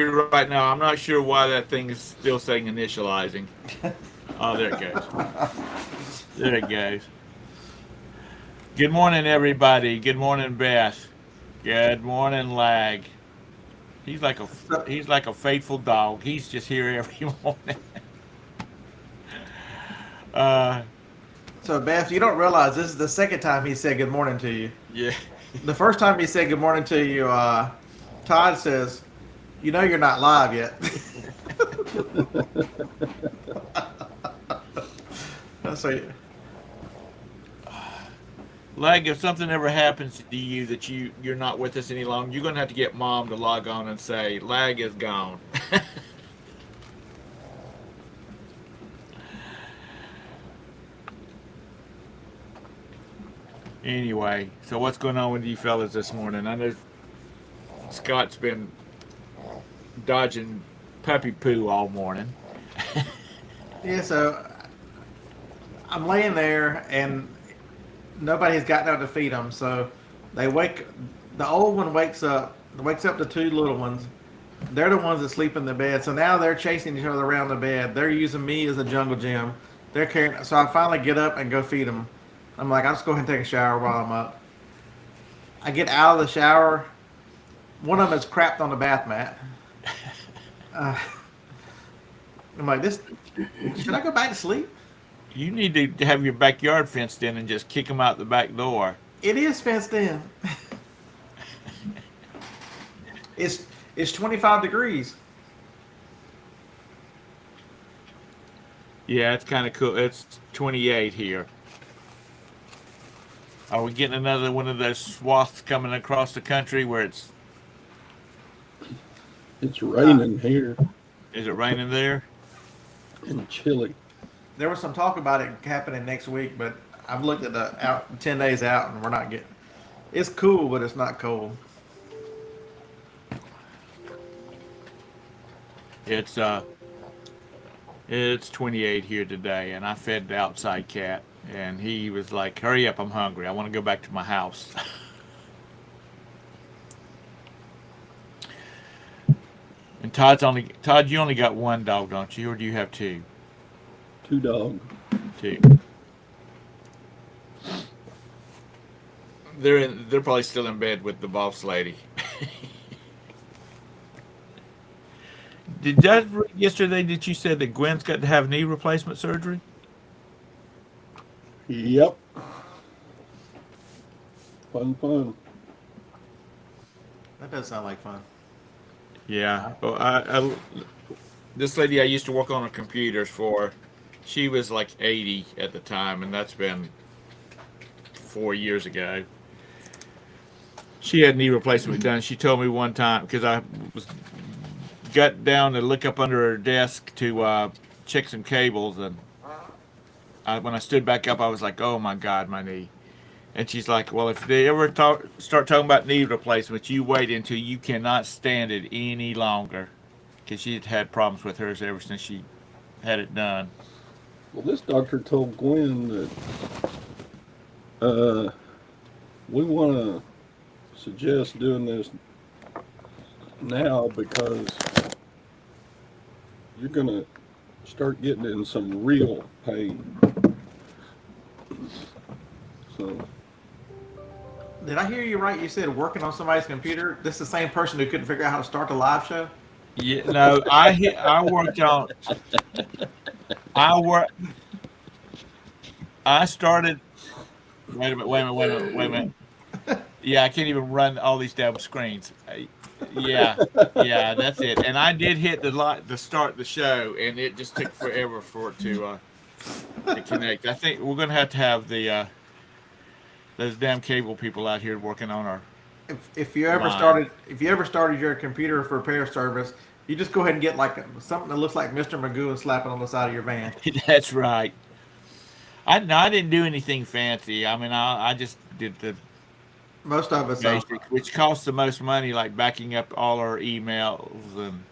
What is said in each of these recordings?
right now. I'm not sure why that thing is still saying initializing. Oh, there it goes. There it goes. Good morning, everybody. Good morning, Beth. Good morning, Lag. He's like a So, he's like a faithful dog. He's just here every morning. Uh, so Beth, you don't realize this is the second time he said good morning to you. yeah. The first time he said good morning to you, Todd says, "You know you're not live yet." So, Lag, if something ever happens to you that you're not with us any longer, you're gonna have to get Mom to log on and say Lag is gone. Anyway, so what's going on with you fellas this morning? I know Scott's been dodging puppy poo all morning. yeah, so I'm laying there and nobody's gotten out to feed them. So they wake. The old one wakes up the two little ones. They're the ones that sleep in the bed. So now they're chasing each other around the bed. They're using me as a jungle gym. They're carrying. So I finally get up and go feed them. I'm like, I'll just go ahead and take a shower while I'm up. I get out of the shower. One of them is crapped on the bath mat. Uh, I'm like, this. Should I go back to sleep? You need to have your backyard fenced in and just kick them out the back door. It is fenced in. It's 25 degrees. Yeah, it's kind of cool. It's 28 here. Are we getting another one of those swaths coming across the country where it's It's Uh, raining here is it raining there? and chilly. there was some talk about it happening next week, but I've looked at the out 10 days out, and we're not getting. It's cool, but it's not cold. It's uh it's 28 here today, and I fed the outside cat, and he was like, "Hurry up, I'm hungry. I want to go back to my house." And Todd, you only got one dog, don't you, or do you have two? Two dogs. Two. They're probably still in bed with the boss lady. Did that read yesterday that you said that Gwen's got to have knee replacement surgery? Yep. Fun, fun. That does sound like fun. Yeah. Well, this lady I used to work on her computers for, she was like 80 at the time, and that's been 4 years ago. She had knee replacement done. She told me one time because I was got down to look up under her desk to check some cables, and when I stood back up, I was like, "Oh my God, my knee!" And she's like, "Well, if they ever start talking about knee replacements, you wait until you cannot stand it any longer," because she had problems with hers ever since she had it done. Well, this doctor told Gwen that uh, we want to suggest doing this now because you're going to start getting in some real pain. So, Did I hear you right? You said working on somebody's computer. This is the same person who couldn't figure out how to start the live show. Yeah, no, I worked on I work I started. Wait a minute, wait a minute, wait a minute, wait a minute. Yeah, I can't even run all these damn screens. Yeah, yeah, that's it. And I did hit the light to start the show, and it just took forever for it to connect. I think we're gonna have to have the those damn cable people out here working on our line. If you ever started your computer for repair service, you just go ahead and get like something that looks like Mr. Magoo and slap it on the side of your van. That's right. No, I didn't do anything fancy. I mean, I just did the Most of us don't. basics, which costs the most money, like backing up all her emails and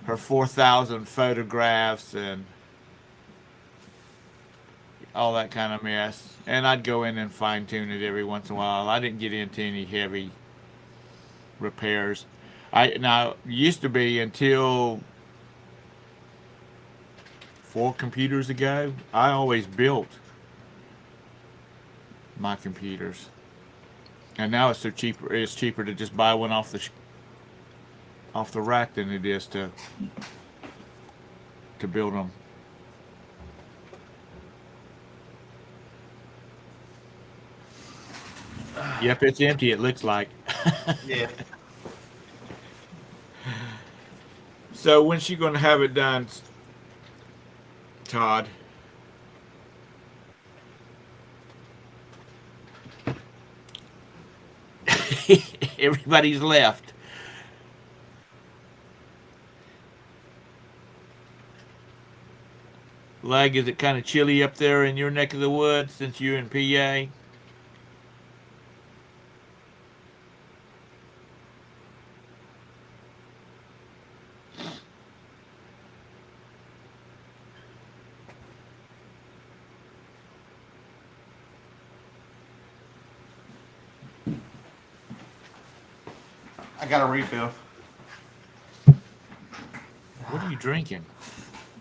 her 4,000 photographs and all that kind of mess. And I'd go in and fine tune it every once in a while. I didn't get into any heavy repairs. I now used to be until 4 computers ago. I always built my computers, and now it's so cheaper. It's cheaper to just buy one off the rack than it is to build them. Yep, it's empty. It looks like. Yeah. So when's she going to have it done, Todd? Everybody's left. Lag, is it kind of chilly up there in your neck of the woods since you're in PA? I got a refill. What are you drinking?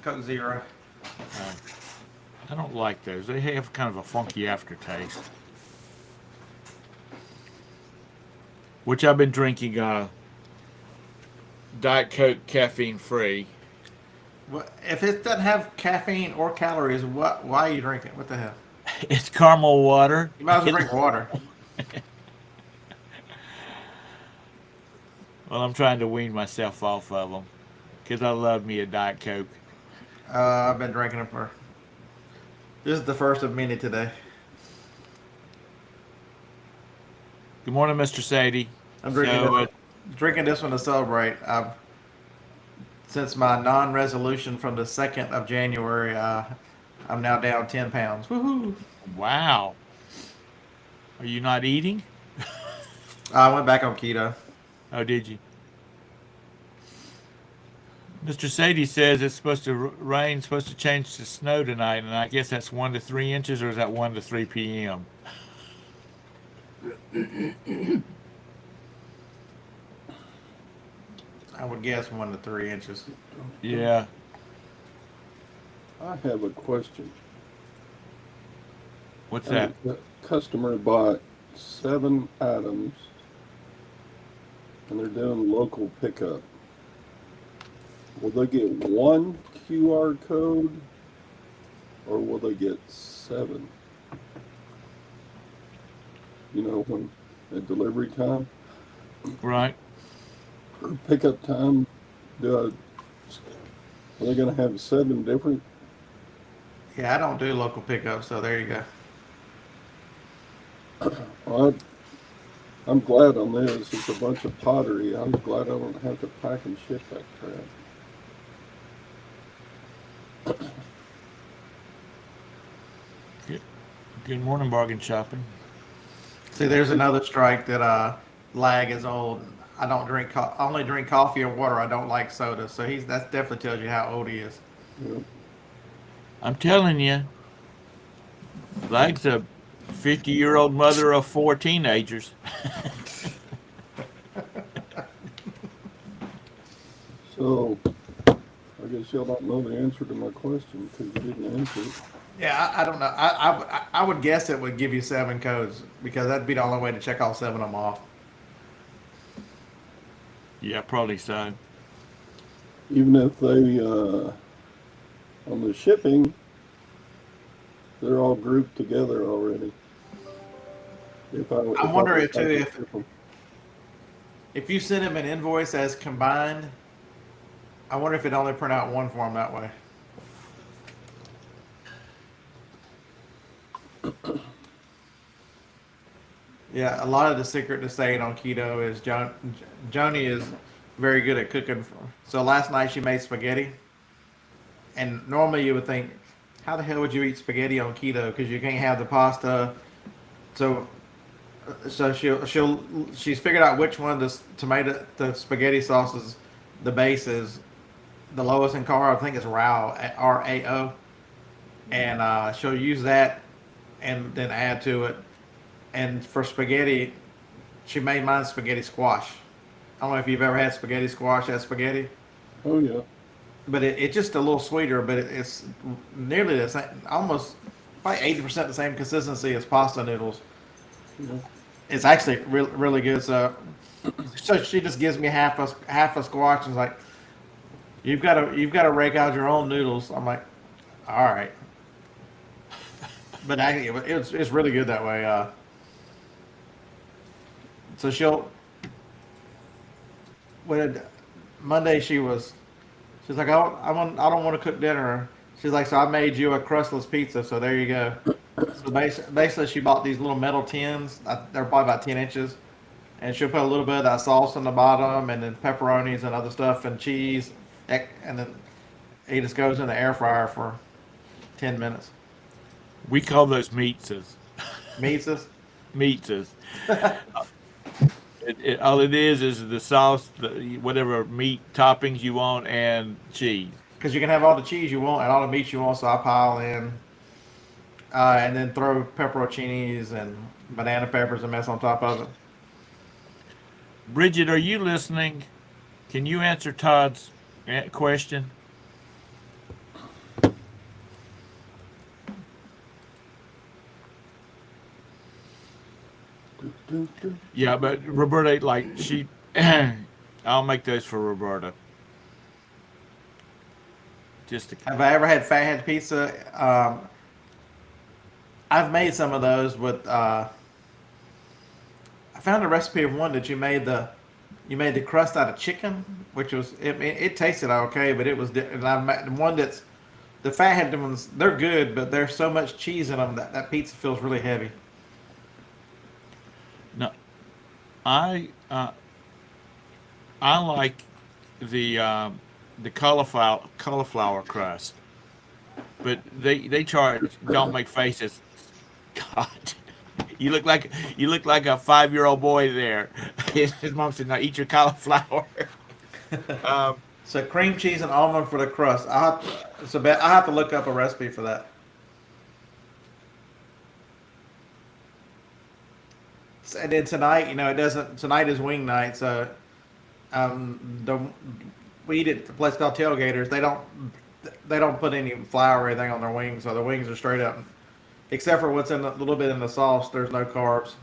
Coke Zero. Uh, I don't like those. They have kind of a funky aftertaste. Which I've been drinking Diet Coke caffeine free. If it doesn't have caffeine or calories, what? Why are you drinking? What the hell? It's caramel water. You might as well drink water. Well, I'm trying to wean myself off of them because I love me a Diet Coke. I've been drinking them for. This is the first of many today. Good morning, Mr. Sadie. I'm drinking So, drinking this one to celebrate. Since my non-resolution from the 2nd of January, I'm now down 10 pounds. Woohoo! wow. Are you not eating? I went back on keto. Oh, did you? Mr. Sadie says it's supposed to rain, supposed to change to snow tonight, and I guess that's 1 to 3 inches, or is that 1 to 3 p.m.? I would guess 1 to 3 inches. Yeah. I have a question. What's that? The customer bought 7 items and they're doing local pickup. Will they get one QR code or will they get 7? You know, when at delivery time Right. or pickup time, are they going to have 7 different? Yeah, I don't do local pickup, so there you go. Well, I'm glad on this. It's a bunch of pottery. I'm glad I don't have to pack and ship that crap. Good morning, bargain shopping. See, there's another strike that lag is old. I don't drink. I only drink coffee or water. I don't like soda. So that definitely tells you how old he is. Yep. I'm telling you, Lag's a 50-year-old mother of 4 teenagers. So, I guess y'all don't know the answer to my question because you didn't answer it. Yeah, I don't know. I would guess it would give you 7 codes because that'd be the only way to check all 7 of them off. Yeah, probably so. Even if they, on the shipping, they're all grouped together already. I'm wondering too if you send him an invoice as combined, I wonder if it only print out one form that way. Yeah, a lot of the secret to staying on keto is Joni is very good at cooking. So last night she made spaghetti, and normally you would think, how the hell would you eat spaghetti on keto? Because you can't have the pasta. So she's figured out which one of the spaghetti sauces, the base is the lowest in carb. I think it's RAO, and she'll use that and then add to it. And for spaghetti, she made mine spaghetti squash. I don't know if you've ever had spaghetti squash as spaghetti, Oh yeah. but it's just a little sweeter. But it's nearly the same, almost probably 80% the same consistency as pasta noodles. Yeah. It's actually really good. So she just gives me half a squash and is like, you've got to rake out your own noodles. I'm like, all right. But actually, it's really good that way. So when Monday she's like, I don't want to cook dinner. She's like, so I made you a crustless pizza. So there you go. So basically, she bought these little metal tins. They're probably about 10 inches, and she'll put a little bit of that sauce on the bottom, and then pepperonis and other stuff, and cheese, and then it just goes in the air fryer for 10 minutes. We call those meatses. Meats, Meatses. All it is the sauce, whatever meat toppings you want, and cheese. because you can have all the cheese you want and all the meat you want. So I pile in, and then throw pepperoncinis and banana peppers and mess on top of it. Bridget, are you listening? Can you answer Todd's question? Yeah, but Roberta, like she, I'll make those for Roberta. Just to, Have I ever had fathead pizza? I've made some of those with. I found a recipe of one that you made the crust out of chicken, which was it tasted okay, but it was and I made the one that's the fathead ones. They're good, but there's so much cheese in them that pizza feels really heavy. no, I uh, I like the cauliflower crust, but they charge don't make faces. God, you look like a 5-year-old boy there. His mom said, "Now eat your cauliflower." Um, So cream cheese and almond for the crust. I have to look up a recipe for that. And then tonight, it doesn't. Tonight is wing night, so the we eat at a place called Tailgaters. They don't put any flour or anything on their wings, so the wings are straight up. Except for what's in a little bit in the sauce, there's no carbs.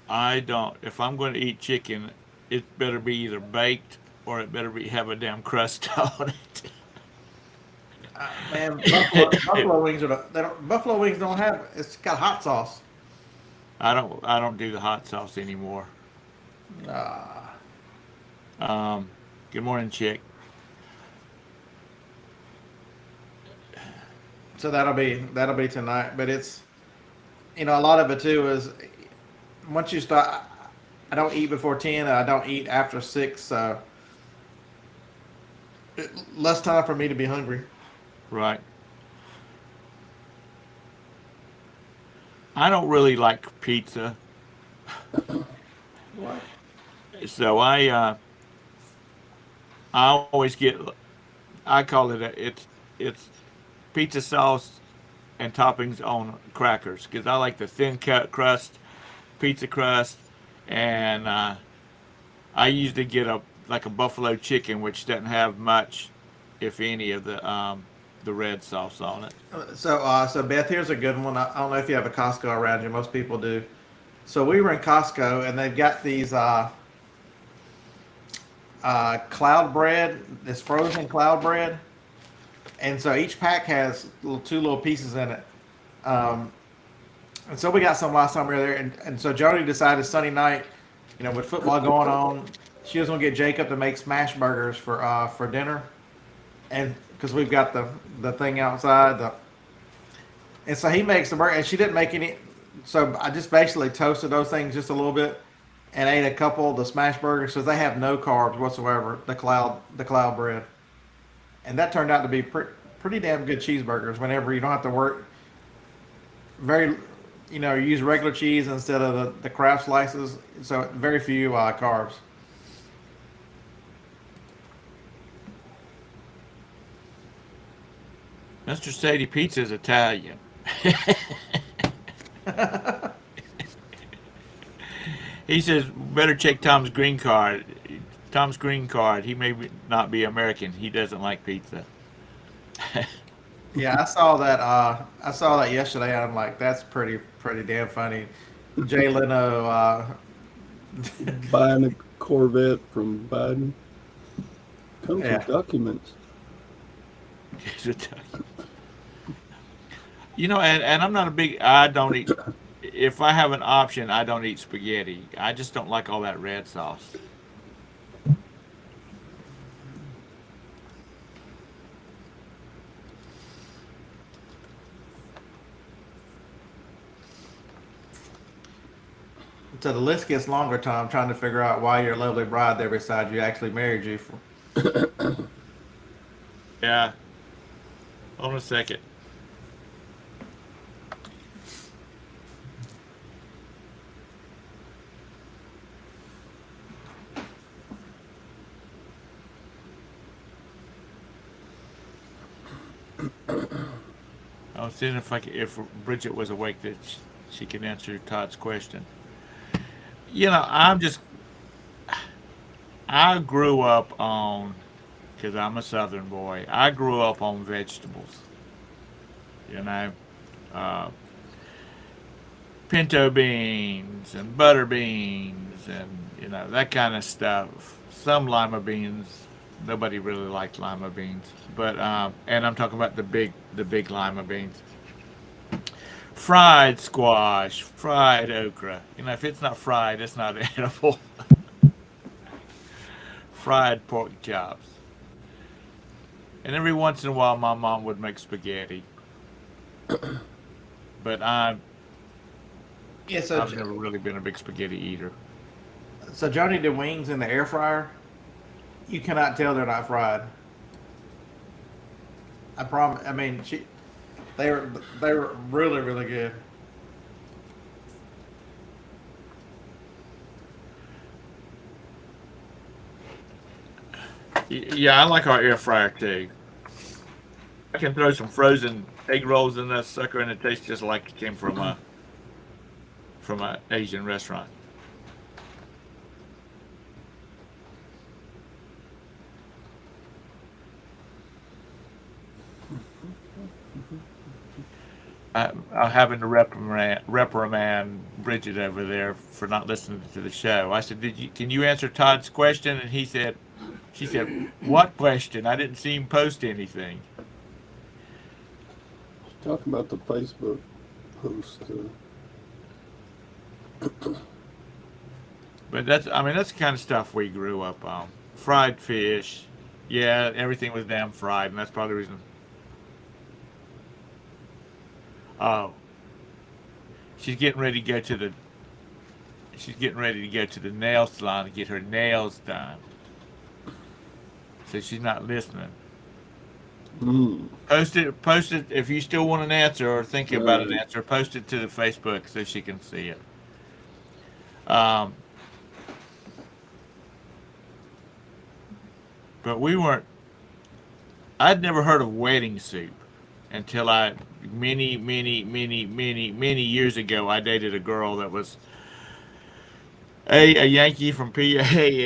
I don't. If I'm going to eat chicken, it better be either baked or it better be have a damn crust on Man, it. buffalo wings buffalo wings don't have. It's got hot sauce. I don't do the hot sauce anymore. Uh, Good morning, chick. so that'll be tonight. But it's a lot of it too is once you start. I don't eat before 10. And I don't eat after 6. So less time for me to be hungry. Right. I don't really like pizza, What? so I always get I call it it's pizza sauce and toppings on crackers because I like the thin cut crust, pizza crust, and I usually get a like a buffalo chicken which doesn't have much, if any, of the red sauce on it. So Beth, here's a good one. I don't know if you have a Costco around you. Most people do. So we were in Costco, and they've got these cloud bread. This frozen cloud bread, and so each pack has two little pieces in it. Um, and so we got some last time we were there, and so Jody decided Sunday night, with football going on, she was gonna get Jacob to make smash burgers for dinner, and because we've got the thing outside, and so he makes the burger, and she didn't make any. So I just basically toasted those things just a little bit, and ate a couple of the smash burgers, so they have no carbs whatsoever. The cloud bread, and that turned out to be pretty damn good cheeseburgers. Whenever you don't have to work very, you use regular cheese instead of the Kraft slices, so very few carbs. Mr. Sadie Pizza is Italian. He says better check Tom's green card. Tom's green card. He may not be American. He doesn't like pizza. Yeah, I saw that. I saw that yesterday, and I'm like, that's pretty damn funny. Jay Leno. Buying a Corvette from Biden comes Yeah. with documents. And I'm not a big. I don't eat. If I have an option, I don't eat spaghetti. I just don't like all that red sauce. So the list gets longer, Tom, trying to figure out why your lovely bride there beside you actually married you. Yeah. Hold on a second. I was seeing if Bridget was awake that she could answer Todd's question. I grew up on, because I'm a Southern boy. I grew up on vegetables. You know, uh, pinto beans and butter beans and that kind of stuff. Some lima beans. Nobody really liked lima beans, but and I'm talking about the big lima beans. Fried squash, fried okra. If it's not fried, it's not edible. Fried pork chops, and every once in a while, my mom would make spaghetti. But Yeah. I've never really been a big spaghetti eater. So Joni did wings in the air fryer. You cannot tell they're not fried. I promise. I mean, they were really good. Yeah, I like our air fryer too. I can throw some frozen egg rolls in that sucker, and it tastes just like it came from a Asian restaurant. I'm having to reprimand Bridget over there for not listening to the show. I said, Can you answer Todd's question?" And she said, "What question? I didn't see him post anything." Talking about the Facebook post. But that's the kind of stuff we grew up on. Fried fish. Yeah, everything was damn fried, and that's probably the reason. Oh, she's getting ready to go to the. She's getting ready to go to the nail salon to get her nails done. So she's not listening. Mm. Post it if you still want an answer or thinking about an Right. answer. Post it to the Facebook so she can see it. Um, but we weren't. I'd never heard of wedding soup until many years ago. I dated a girl that was a Yankee from PA,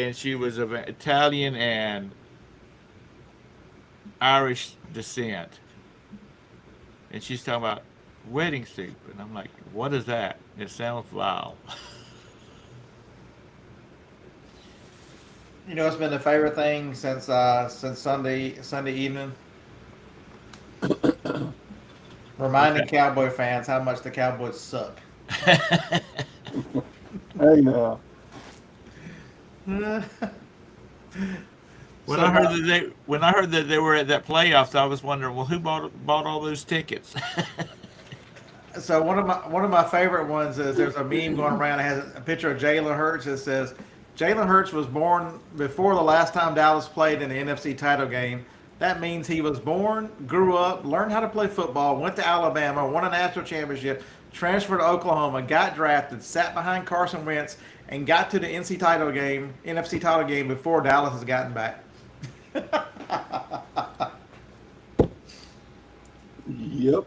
and she was of Italian and Irish descent, and she's talking about wedding soup, and I'm like, "What is that?" It sounds foul. You know, it's been a favorite thing since Sunday evening. Reminding Okay. Cowboy fans how much the Cowboys suck. Hey now. When So I heard no, that they were at that playoffs, I was wondering, well, who bought all those tickets? so one of my favorite ones is there's a meme going around. It has a picture of Jalen Hurts that says Jalen Hurts was born before the last time Dallas played in the NFC title game. That means he was born, grew up, learned how to play football, went to Alabama, won a national championship, transferred to Oklahoma, got drafted, sat behind Carson Wentz, and got to the NFC title game before Dallas has gotten back. Yep.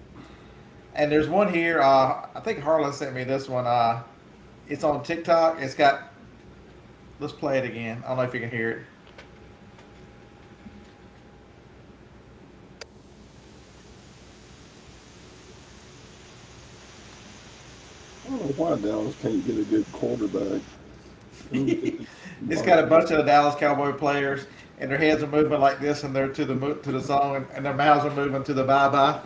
And there's one here. I think Harlan sent me this one. It's on TikTok. It's got. Let's play it again. I don't know if you can hear it. I don't know why Dallas can't get a good quarterback. It's got a bunch of the Dallas Cowboy players, and their heads are moving like this, and they're to the song, and their mouths are moving to the bye bye.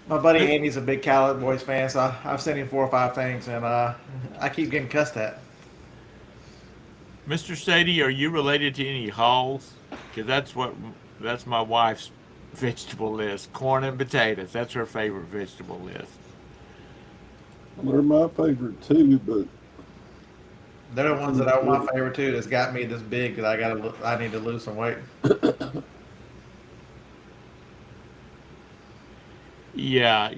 My buddy Andy's a big Cowboys fan, so I've sent him 4 or 5 things, and I keep getting cussed at. Mr. Sadie, are you related to any Halls? Because that's my wife's vegetable list. Corn and potatoes. That's her favorite vegetable list. They're my favorite too, but They're the ones that are my favorite too. That's got me this big that I need to lose some weight. Yeah,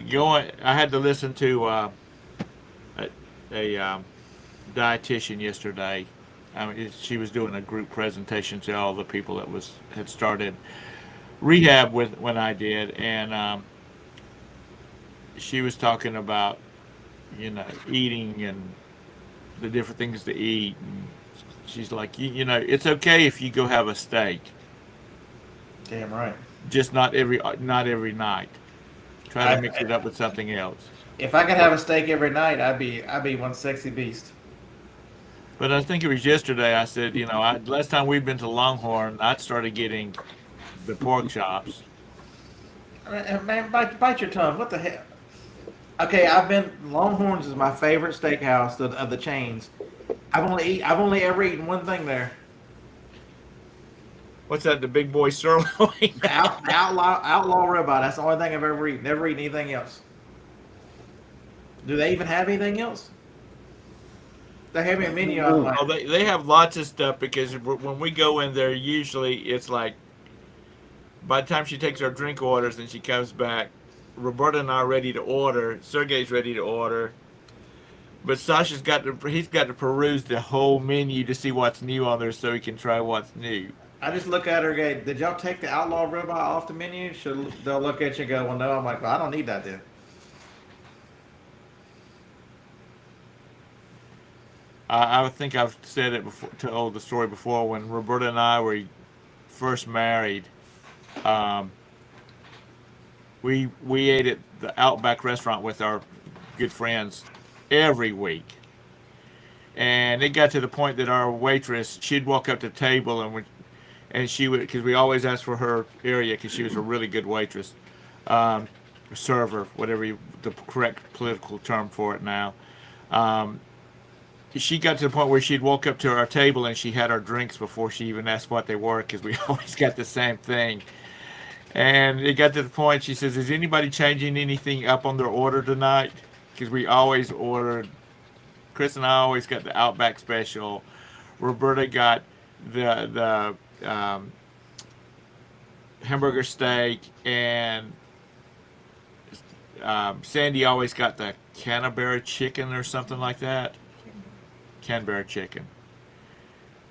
going. I had to listen to a dietitian yesterday. I mean, she was doing a group presentation to all the people that had started rehab with when I did, and she was talking about eating and the different things to eat. And she's like, it's okay if you go have a steak, Damn right. just not every night. Try to mix it up with something else. If I could have a steak every night, I'd be one sexy beast. But I think it was yesterday. I said, last time we've been to Longhorn, I started getting the pork chops. Man, bite your tongue. What the hell? Okay, Longhorns is my favorite steakhouse of the chains. I've only ever eaten one thing there. What's that? The big boy sirloin? Outlaw ribeye. That's the only thing I've ever eaten. Never eaten anything else. Do they even have anything else? They have a menu. I'm like, Oh, they have lots of stuff because when we go in there, usually it's like by the time she takes our drink orders and she comes back, Roberta and I are ready to order. Sergey's ready to order. But Sasha's got to peruse the whole menu to see what's new on there so he can try what's new. I just look at her and go, did y'all take the outlaw ribeye off the menu? They'll look at you and go, well, no. I'm like, well, I don't need that then. I think I've said it before, told the story before when Roberta and I were first married. We ate at the Outback restaurant with our good friends every week, and it got to the point that our waitress, she'd walk up to the table and she would, because we always asked for her area because she was a really good waitress, server, whatever the correct political term for it now. She got to the point where she'd walk up to our table and she had our drinks before she even asked what they were because we always got the same thing. And it got to the point she says, is anybody changing anything up on their order tonight? Because we always ordered, Chris and I always got the Outback special. Roberta got the hamburger steak, and Sandy always got the Canterbury chicken or something like that. Canberra chicken.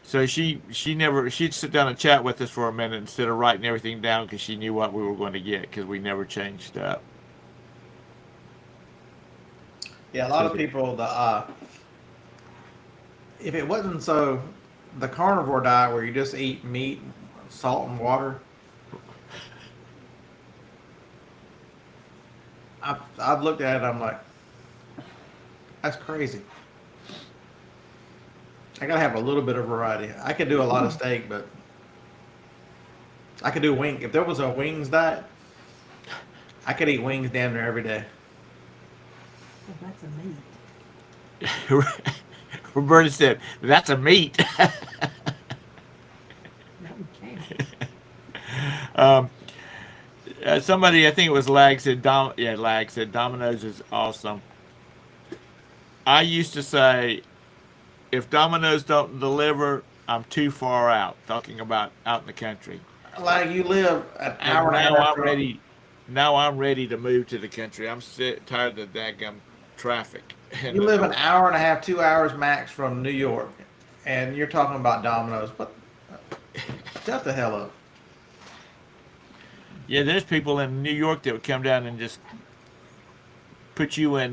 So she'd sit down and chat with us for a minute instead of writing everything down because she knew what we were going to get because we never changed up. Yeah, a lot of people, if it wasn't so, the carnivore diet where you just eat meat, salt, and water, I've looked at it, I'm like, that's crazy. I gotta have a little bit of variety. I could do a lot of steak, but I could do wing. If there was a wings diet, I could eat wings damn near every day. Well, that's a meat. Roberta said, "That's a meat." No, we can't. Somebody, I think it was Lag said, Lag said Domino's is awesome. I used to say, if Domino's don't deliver, I'm too far out. Talking about out in the country. Like you live an And hour and a now half. I'm ready. Now I'm ready to move to the country. I'm tired of the daggum traffic. You live an hour and a half, 2 hours max from New York, and you're talking about Domino's. What? Shut the hell up. Yeah, there's people in New York that would come down and just put you in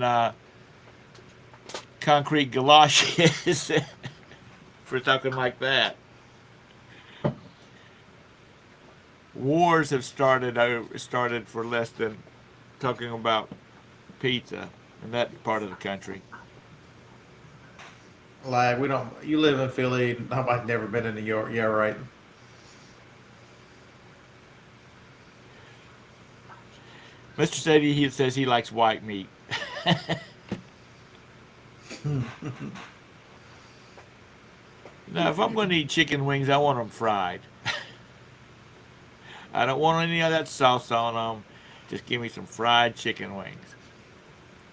concrete galoshes for talking like that. Wars have started for less than talking about pizza in that part of the country. Like we don't. You live in Philly. Nobody's never been in New York. Yeah, right. Mr. Sadie, he says he likes white meat. Now, if I'm going to eat chicken wings, I want them fried. I don't want any of that sauce on them. Just give me some fried chicken wings.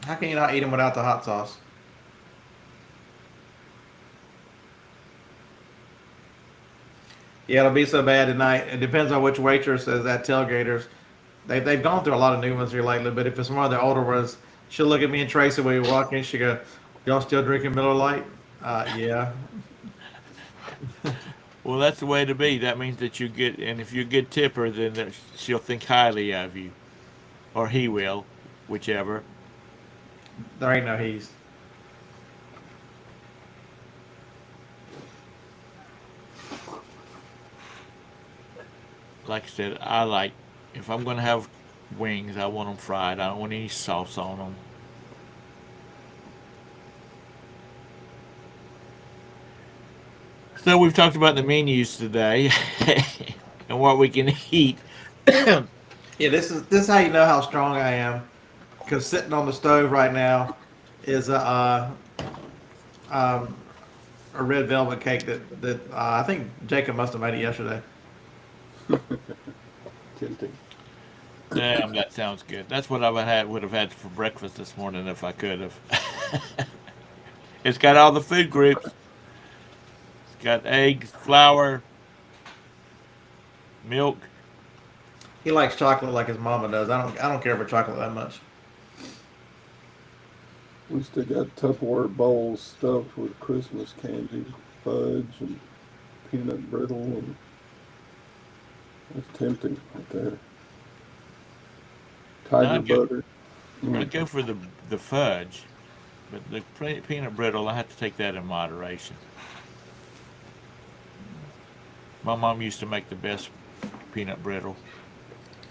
How can you not eat them without the hot sauce? Yeah, it'll be so bad tonight. It depends on which waitress is at tailgaters. They've gone through a lot of new ones here lately, but if it's one of the older ones, she'll look at me and Tracy when we walk in. She go, "Y'all still drinking Miller Lite?" Yeah. Well, that's the way to be. That means that you get, and if you're a good tipper, then she'll think highly of you, or he will, whichever. There ain't no he's. Like I said, if I'm going to have wings, I want them fried. I don't want any sauce on them. So we've talked about the menus today and what we can eat. Yeah, this is how you know how strong I am. Because sitting on the stove right now is um, a red velvet cake that I think Jacob must have made it yesterday. Tempting. Damn, that sounds good. That's what would have had for breakfast this morning if I could have. It's got all the food groups. It's got eggs, flour, milk. He likes chocolate like his mama does. I don't care for chocolate that much. We still got Tupperware bowls stuffed with Christmas candy, fudge, and peanut brittle, and that's tempting right there. Now Tiger butter. I'd go for the fudge, but the peanut brittle, I have to take that in moderation. My mom used to make the best peanut brittle.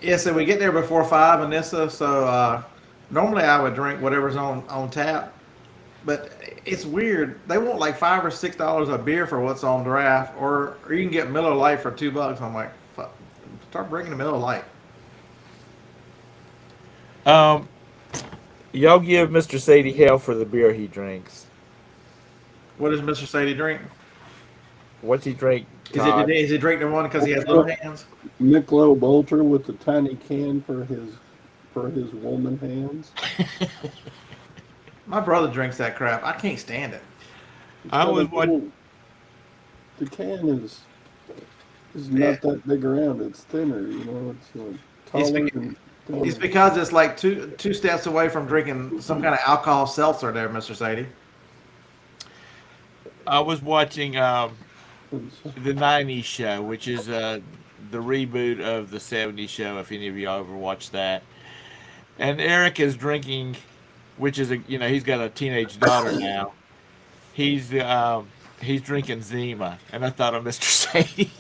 Yeah, so we get there before 5, Anissa. So normally I would drink whatever's on tap, but it's weird. They want like $5 or $6 a beer for what's on draft, or you can get Miller Lite for $2. I'm like, fuck, start bringing the Miller Lite. Um, Y'all give Mr. Sadie hell for the beer he drinks. What does Mr. Sadie drink? What's he drink, Is it Todd? is he drinking one because he has little hands? Michelob Ultra with the tiny can for his woman hands. My brother drinks that crap. I can't stand it. It's I got a was what little- The can is Yeah. not that big around. It's thinner, It's It's taller bec- and It's thinner. because it's like two steps away from drinking some kind of alcohol seltzer there, Mr. Sadie. I was watching It's- the '90s show, which is the reboot of the '70s show. If any of y'all ever watched that, and Eric is drinking, which is he's got a teenage daughter now. He's he's drinking Zima, and I thought of Mr. Sadie,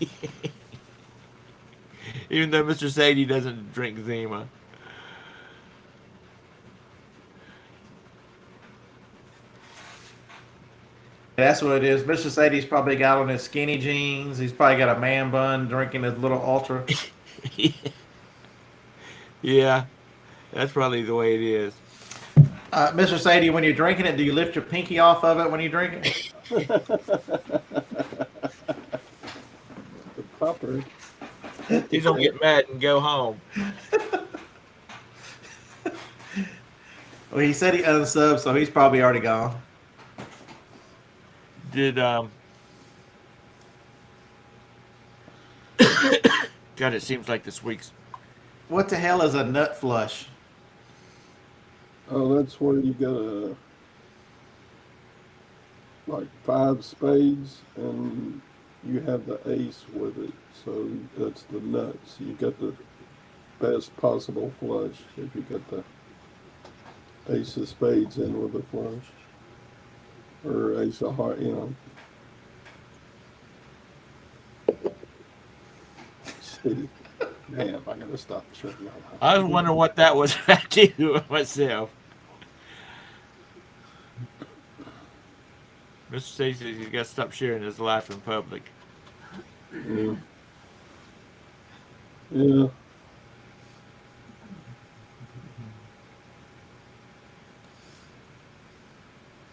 even though Mr. Sadie doesn't drink Zima. That's what it is. Mr. Sadie's probably got on his skinny jeans. He's probably got a man bun, drinking his little ultra. Yeah, that's probably the way it is. Mr. Sadie, when you're drinking it, do you lift your pinky off of it when you drink it? the proper. He's gonna get mad and go home. Well, he said he unsubbed, so he's probably already gone. Did God? It seems like this week's. What the hell is a nut flush? Oh, that's where you got like 5 spades and you have the ace with it. So that's the nuts. You got the best possible flush if you got the ace of spades in with a flush, or ace of heart. See, man, I gotta stop shutting my I mouth. was wondering what that was about too myself. Mr. Stacy, he's got to stop sharing his life in public. Yeah, yeah.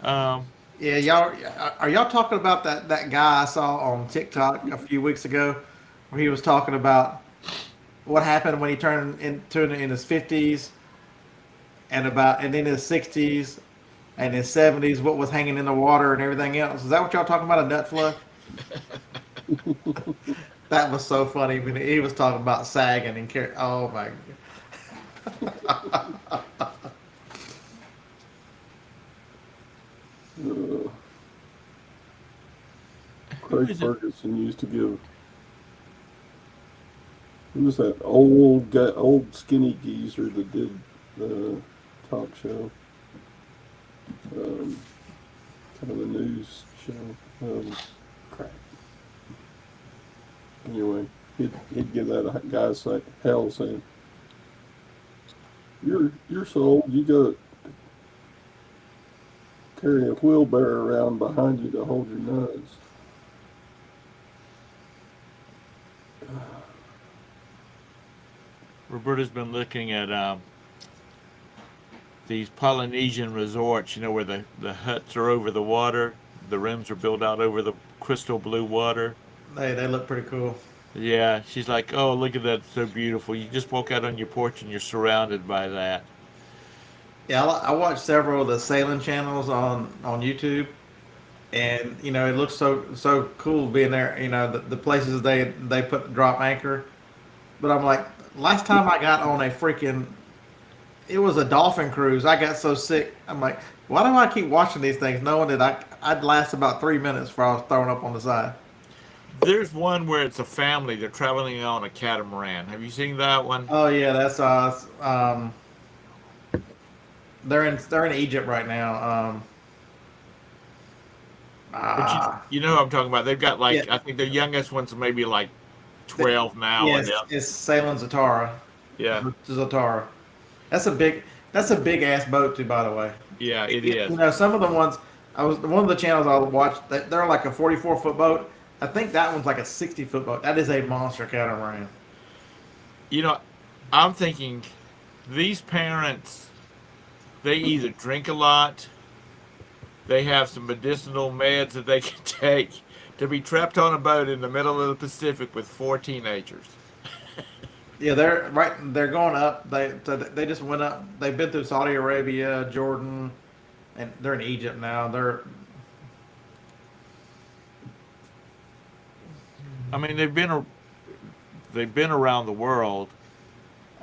Um, Yeah, y'all are y'all talking about that guy I saw on TikTok a few weeks ago, where he was talking about what happened when he turned in his 50s and in his 60s and his 70s, what was hanging in the water and everything else. Is that what y'all talking about? A nut flush? That was so funny when he was talking about sagging and care. Oh my! Uh, who Craig is it? Ferguson used to give. Who was that old guy, old skinny geezer that did the talk show? Um, Kind of a news show. Crap. Anyway, he'd give that guy hell saying, "You're so old, you got to carry a wheelbarrow around behind you to hold your nuts." Roberta's been looking at these Polynesian resorts, where the huts are over the water, the rooms are built out over the crystal blue water. They look pretty cool. Yeah, she's like, oh, look at that, so beautiful. You just walk out on your porch and you're surrounded by that. Yeah, I watched several of the sailing channels on YouTube, and it looks so cool being there. The places they put drop anchor. But I'm like, last time I got on a freaking, it was a dolphin cruise. I got so sick. I'm like, why do I keep watching these things, knowing that I'd last about 3 minutes before I was thrown up on the side. There's one where it's a family. They're traveling on a catamaran. Have you seen that one? Oh yeah, that's they're in Egypt right now. But Ah, you know what I'm talking about. They've got yeah, like I think their youngest one's maybe like th- 12 now, and yes, it's sailing Zatara. yeah, Zatara. That's a big that's a big ass boat too, by the way. yeah, it is. Some of the ones one of the channels I watched, they're like a 44-foot boat. I think that one's like a 60-foot boat. That is a monster catamaran. You know, I'm thinking these parents, they either drink a lot, they have some medicinal meds that they can take to be trapped on a boat in the middle of the Pacific with four teenagers. Yeah, they're right. They're going up. They just went up. They've been through Saudi Arabia, Jordan, and they're in Egypt now. I mean, they've been around the world.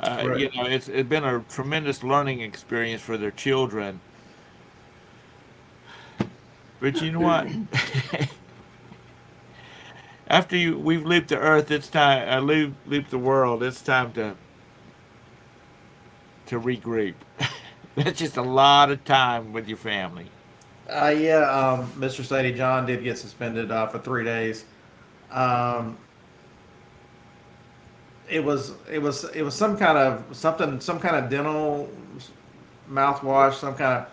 Right. It's been a tremendous learning experience for their children. But you know what? After we've leaped the earth, it's time. Leap the world. It's time to regroup. That's just a lot of time with your family. Yeah. Mr. Sadie John did get suspended for 3 days. Um, it was some kind of dental mouthwash, some kind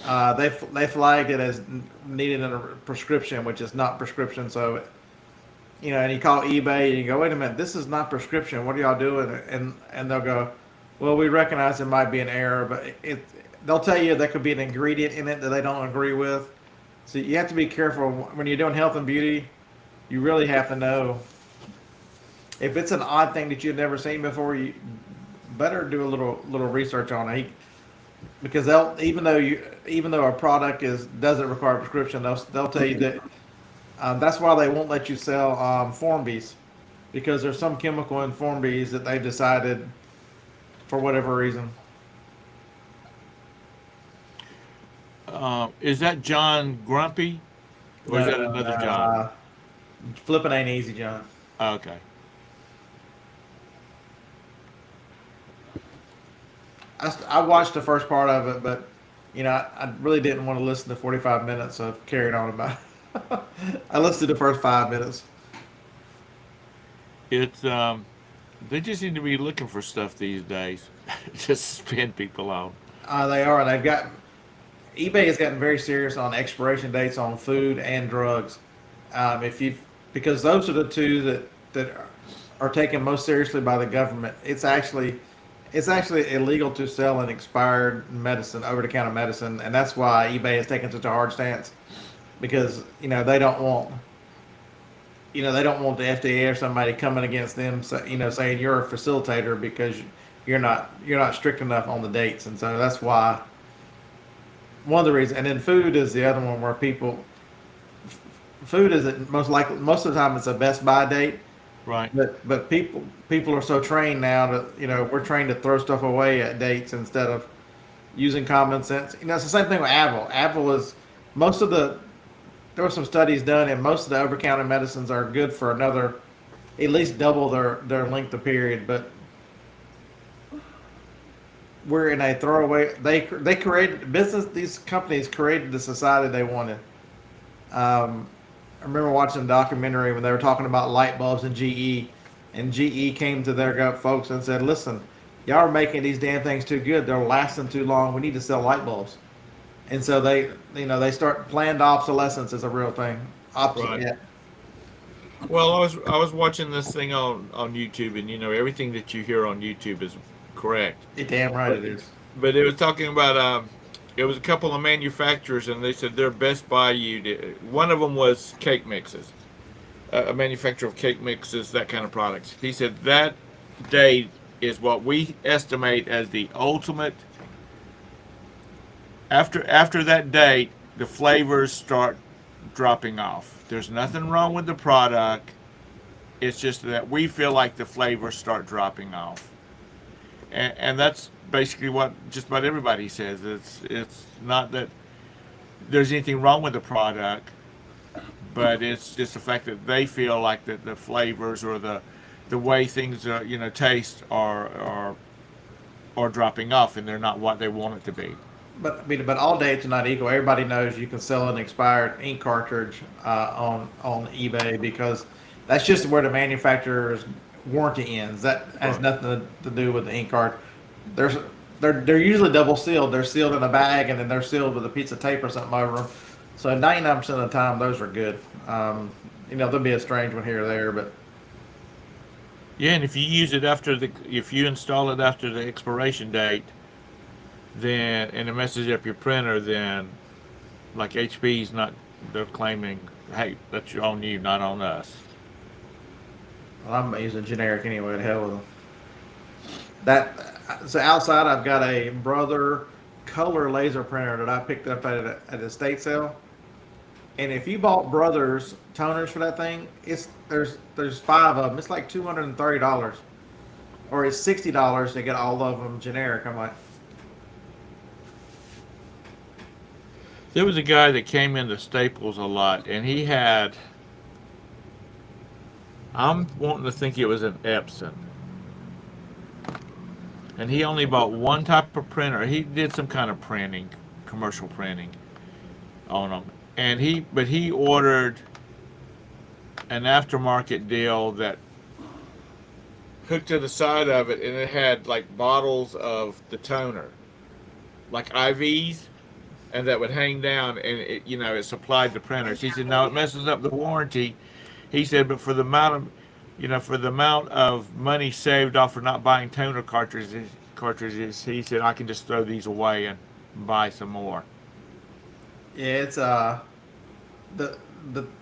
of. They flagged it as needed a prescription, which is not prescription. So, and you call eBay and you go, wait a minute, this is not prescription. What are y'all doing? And they'll go, well, we recognize it might be an error, but they'll tell you there could be an ingredient in it that they don't agree with. So you have to be careful when you're doing health and beauty. You really have to know if it's an odd thing that you've never seen before. You better do a little research on it. Because even though a product doesn't require a prescription, they'll tell you that that's why they won't let you sell Form Bs, because there's some chemical in Form Bs that they've decided for whatever reason. Is that John Grumpy, or is No, that no, no. another John? Flipping ain't easy, John. Okay. I watched the first part of it, but I really didn't want to listen to 45 minutes of carrying on about it. I listened to the first 5 minutes. It's they just need to be looking for stuff these days to spin people on. They are. They've got eBay has gotten very serious on expiration dates on food and drugs. If you Because those are the two that are taken most seriously by the government. It's actually illegal to sell an expired medicine, over the counter medicine, and that's why eBay has taken such a hard stance because they don't want the FDA or somebody coming against them, saying you're a facilitator because you're not strict enough on the dates, and so that's why one of the reasons. And then food is the other one where food is most of the time it's a best buy date, Right. but people are so trained now that we're trained to throw stuff away at dates instead of using common sense. It's the same thing with Apple. Apple is most of the there were some studies done, and most of the over-counter medicines are good for another at least double their length of period. But we're in a throwaway. They created business. These companies created the society they wanted. I remember watching a documentary when they were talking about light bulbs and GE came to their folks and said, "Listen, y'all are making these damn things too good. They're lasting too long. We need to sell light bulbs." And so they start planned obsolescence is a real thing. Right. Yeah. Well, I was watching this thing on YouTube, and everything that you hear on YouTube is correct. Damn right But it is. but it was talking about it was a couple of manufacturers, and they said their best buy one of them was cake mixes, a manufacturer of cake mixes, that kind of products. He said that date is what we estimate as the ultimate. After that date, the flavors start dropping off. There's nothing wrong with the product. It's just that we feel like the flavors start dropping off, and that's basically what just about everybody says. It's not that there's anything wrong with the product, but it's just the fact that they feel like that the flavors or the way things taste are dropping off, and they're not what they want it to be. But all dates are not equal. Everybody knows you can sell an expired ink cartridge on eBay because that's just where the manufacturer's warranty ends. That has Right. nothing to do with the ink cart. There's they're usually double sealed. They're sealed in a bag and then they're sealed with a piece of tape or something over them. So 99% of the time those are good. There'll be a strange one here or there, but Yeah, and if you use it if you install it after the expiration date, then and it messes up your printer, then like HP's not, they're claiming, hey, that's on you, not on us. well, I'm using generic anyway. To hell with them. So outside I've got a Brother color laser printer that I picked up at a estate sale. And if you bought Brothers toners for that thing, there's five of them. It's like $230, or it's $60 to get all of them generic. I'm like, There was a guy that came into Staples a lot, and I'm wanting to think it was an Epson, and he only bought one type of printer. He did some kind of printing, commercial printing on them, but he ordered an aftermarket deal that hooked to the side of it, and it had like bottles of the toner, like IVs, and that would hang down, and it supplied the printers. He said, "No, it messes up the warranty." He said, "But for the amount of money saved off for not buying toner cartridges, he said I can just throw these away and buy some more." yeah, it's the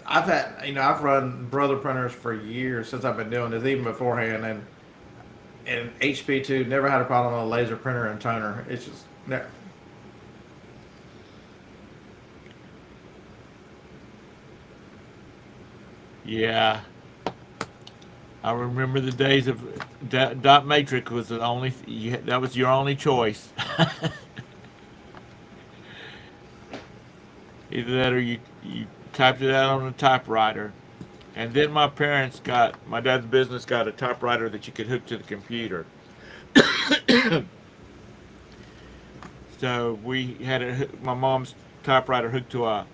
I've run Brother printers for years since I've been doing this, even beforehand, and HP too. Never had a problem with a laser printer and toner. It's just never. Yeah, I remember the days of dot matrix was the only that was your only choice. Either that or you typed it out on a typewriter. And then my dad's business got a typewriter that you could hook to the computer. So we had my mom's typewriter hooked to a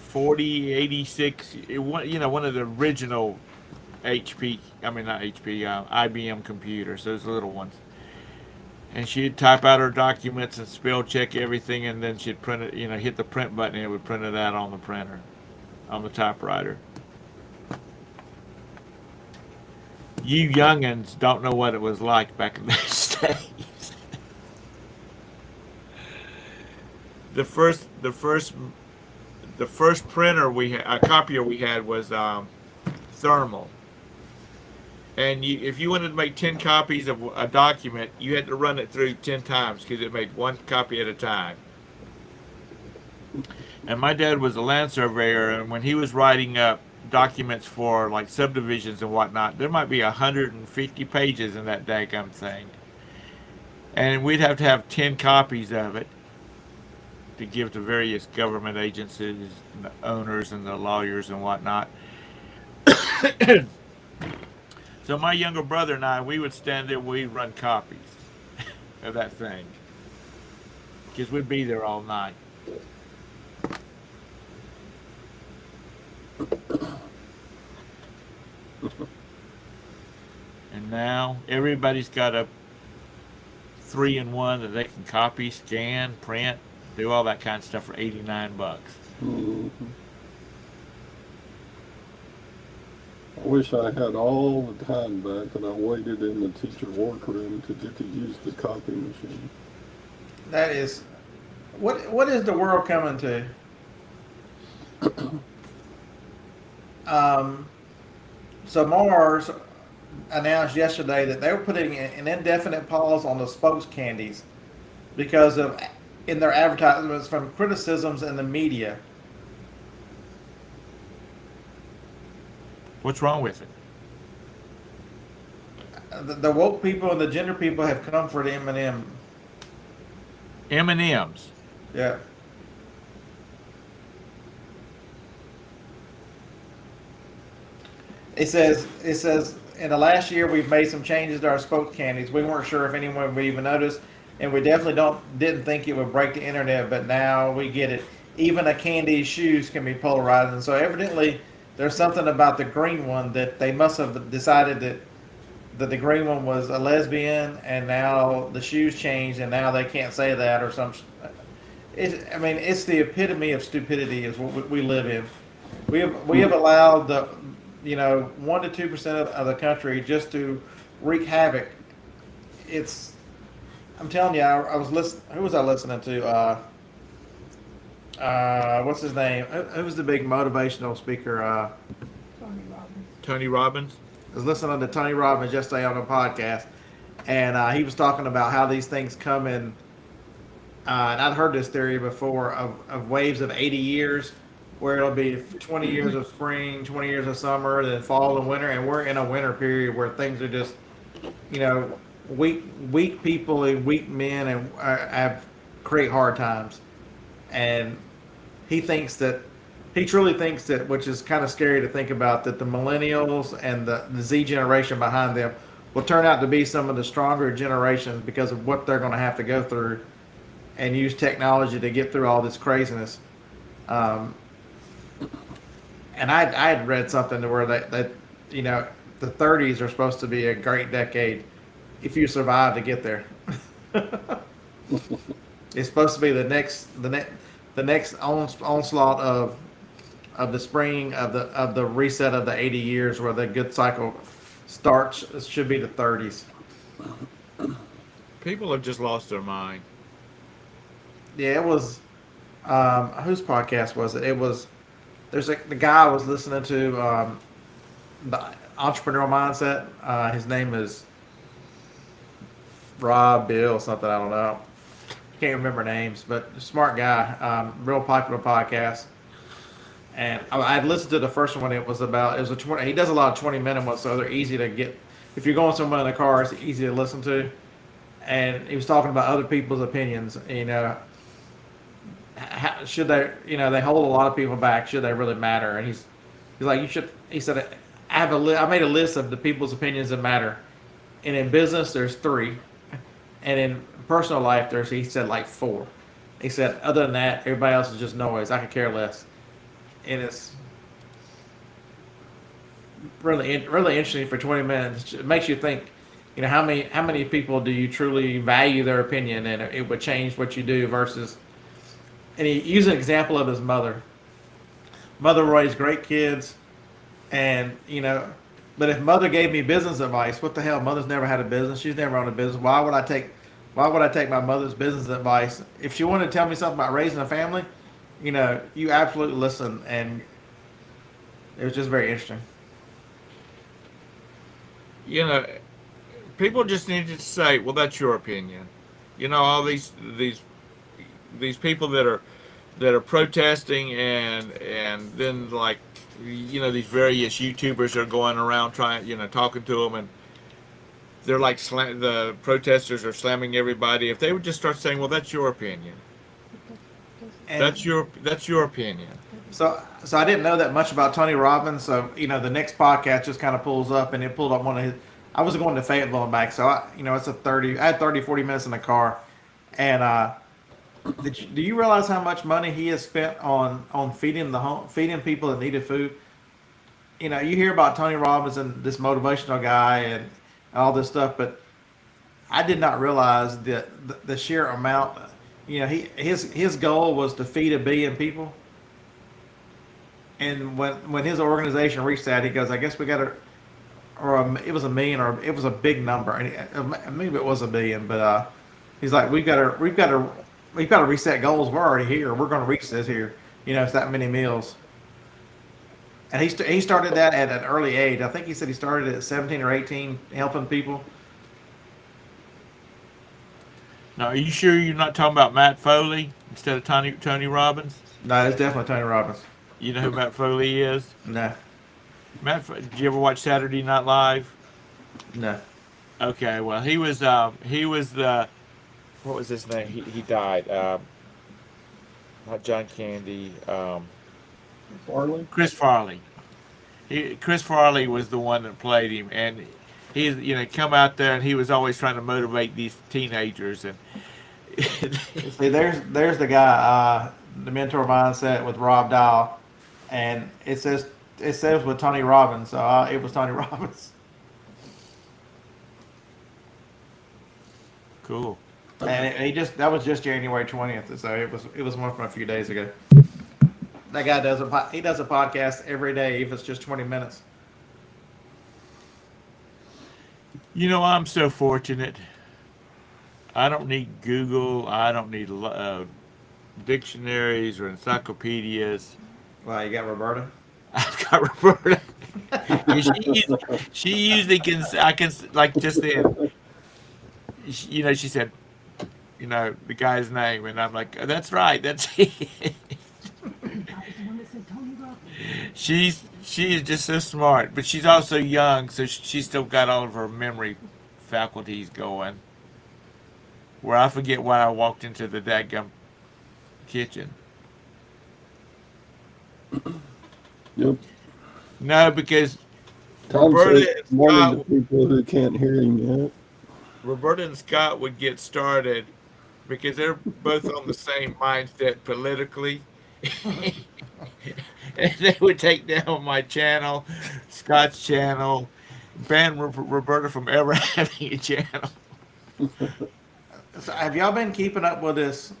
4086. One of the original HP. I mean, not HP. IBM computers. Those little ones. And she'd type out her documents and spell check everything, and then she'd print it. Hit the print button, and it would print it out on the printer, on the typewriter. You youngins don't know what it was like back in those days. The first printer a copier we had was thermal, and if you wanted to make 10 copies of a document, you had to run it through 10 times because it made one copy at a time. And my dad was a land surveyor, and when he was writing up documents for like subdivisions and whatnot, there might be 150 pages in that daggum thing, and we'd have to have 10 copies of it to give to various government agencies, and the owners and the lawyers and whatnot. So my younger brother and I, we would stand there, we'd run copies of that thing because we'd be there all night. And now everybody's got a 3-in-1 that they can copy, scan, print, do all that kind of stuff for $89. Mhm. I wish I had all the time back and I waited in the teacher workroom to get to use the copy machine. That is, what is the world coming to? So Mars announced yesterday that they were putting an indefinite pause on the spokes candies because of in their advertisements from criticisms in the media. What's wrong with it? The woke people and the gender people have come for the M&M. M&Ms. Yeah. It says in the last year we've made some changes to our spoke candies. We weren't sure if anyone would even notice, and we definitely didn't think it would break the internet, but now we get it. Even a candy's shoes can be polarizing. So evidently there's something about the green one that they must have decided that the green one was a lesbian, and now the shoes changed, and now they can't say that or some. It's the epitome of stupidity is what we live in. We have allowed the 1 to 2% of the country just to wreak havoc. I'm telling you, I was listening. Who was I listening to? What's his name? Who was the big motivational speaker? Tony Robbins. Tony Robbins. I was listening to Tony Robbins yesterday on a podcast, and he was talking about how these things come in. And I'd heard this theory before of waves of 80 years, where it'll be 20 years of spring, 20 years of summer, then fall and winter, and we're in a winter period where things are just, weak people and weak men and have create hard times. And he truly thinks that, which is kind of scary to think about, that the millennials and the Z generation behind them will turn out to be some of the stronger generations because of what they're going to have to go through and use technology to get through all this craziness. And I had read something to where that the 30s are supposed to be a great decade if you survive to get there. It's supposed to be the next onslaught of the spring of the reset of the 80 years where the good cycle starts. It should be the 30s. People have just lost their mind. Yeah, it was. Whose podcast was it? It was. The guy I was listening to, the entrepreneurial mindset. His name is Rob, Bill, something, I don't know. Can't remember names, but smart guy, real popular podcast. And I had listened to the first one. It was a 20. He does a lot of 20-minute ones, so they're easy to get. If you're going somewhere in the car, it's easy to listen to. And he was talking about other people's opinions. Should they? They hold a lot of people back. Should they really matter? And he's like, you should. He said, I made a list of the people's opinions that matter. And in business, there's 3. And in personal life, he said like 4. He said, other than that, everybody else is just noise. I could care less. And it's really interesting for 20 minutes. It makes you think, how many people do you truly value their opinion, and it would change what you do versus. And he used an example of his mother. Mother raised great kids, and but if mother gave me business advice, what the hell? Mother's never had a business. She's never owned a business. Why would I take my mother's business advice? If she wanted to tell me something about raising a family, you absolutely listen, and it was just very interesting. You know, people just need to say, "Well, that's your opinion." All these people that are protesting, and then like these various YouTubers are going around trying talking to them, and they're like the protesters are slamming everybody. If they would just start saying, "Well, that's your opinion. And That's your opinion." so I didn't know that much about Tony Robbins. So the next podcast just kind of pulls up, and it pulled up one of his. I was going to Fayetteville and back, so it's a 30. I had 40 minutes in the car, and do you realize how much money he has spent on feeding people that needed food? You hear about Tony Robbins and this motivational guy and all this stuff, but I did not realize the sheer amount. His goal was to feed 1 billion people, and when his organization reached that, he goes, "I guess we got to." It was 1 million, or it was a big number, and maybe it was 1 billion, but he's like, we've got to reset goals. We're already here. We're going to reach this here. It's that many meals. And he started that at an early age. I think he said he started at 17 or 18, helping people. Now, are you sure you're not talking about Matt Foley instead of Tony Robbins? No, it's definitely Tony Robbins. You know who Matt Foley is? No, Did you ever watch Saturday Night Live? no. Okay, well, he was the, what was his name? He died. Not John Candy. Farley? Chris Farley. Chris Farley was the one that played him, and he's come out there, and he was always trying to motivate these teenagers, and See, there's the guy, the mentor mindset with Rob Dial, and it says with Tony Robbins, so it was Tony Robbins. cool. And that was just January 20th, so it was one from a few days ago. That guy does a podcast every day, if it's just 20 minutes. I'm so fortunate. I don't need Google. I don't need dictionaries or encyclopedias. Wow, you got Roberta? I've got Roberta. she usually can. I can, like, just then. She said, the guy's name, and I'm like, oh, that's right. That's it. She is just so smart, but she's also young, so she's still got all of her memory faculties going. Where I forget why I walked into the dadgum kitchen. Yep. No, because Tom Roberta says and morning Scott, to people who can't hear him yet. Roberta and Scott would get started because they're both on the same mindset politically. And they would take down my channel, Scott's channel, ban Roberta from ever having a channel. So have y'all been keeping up with this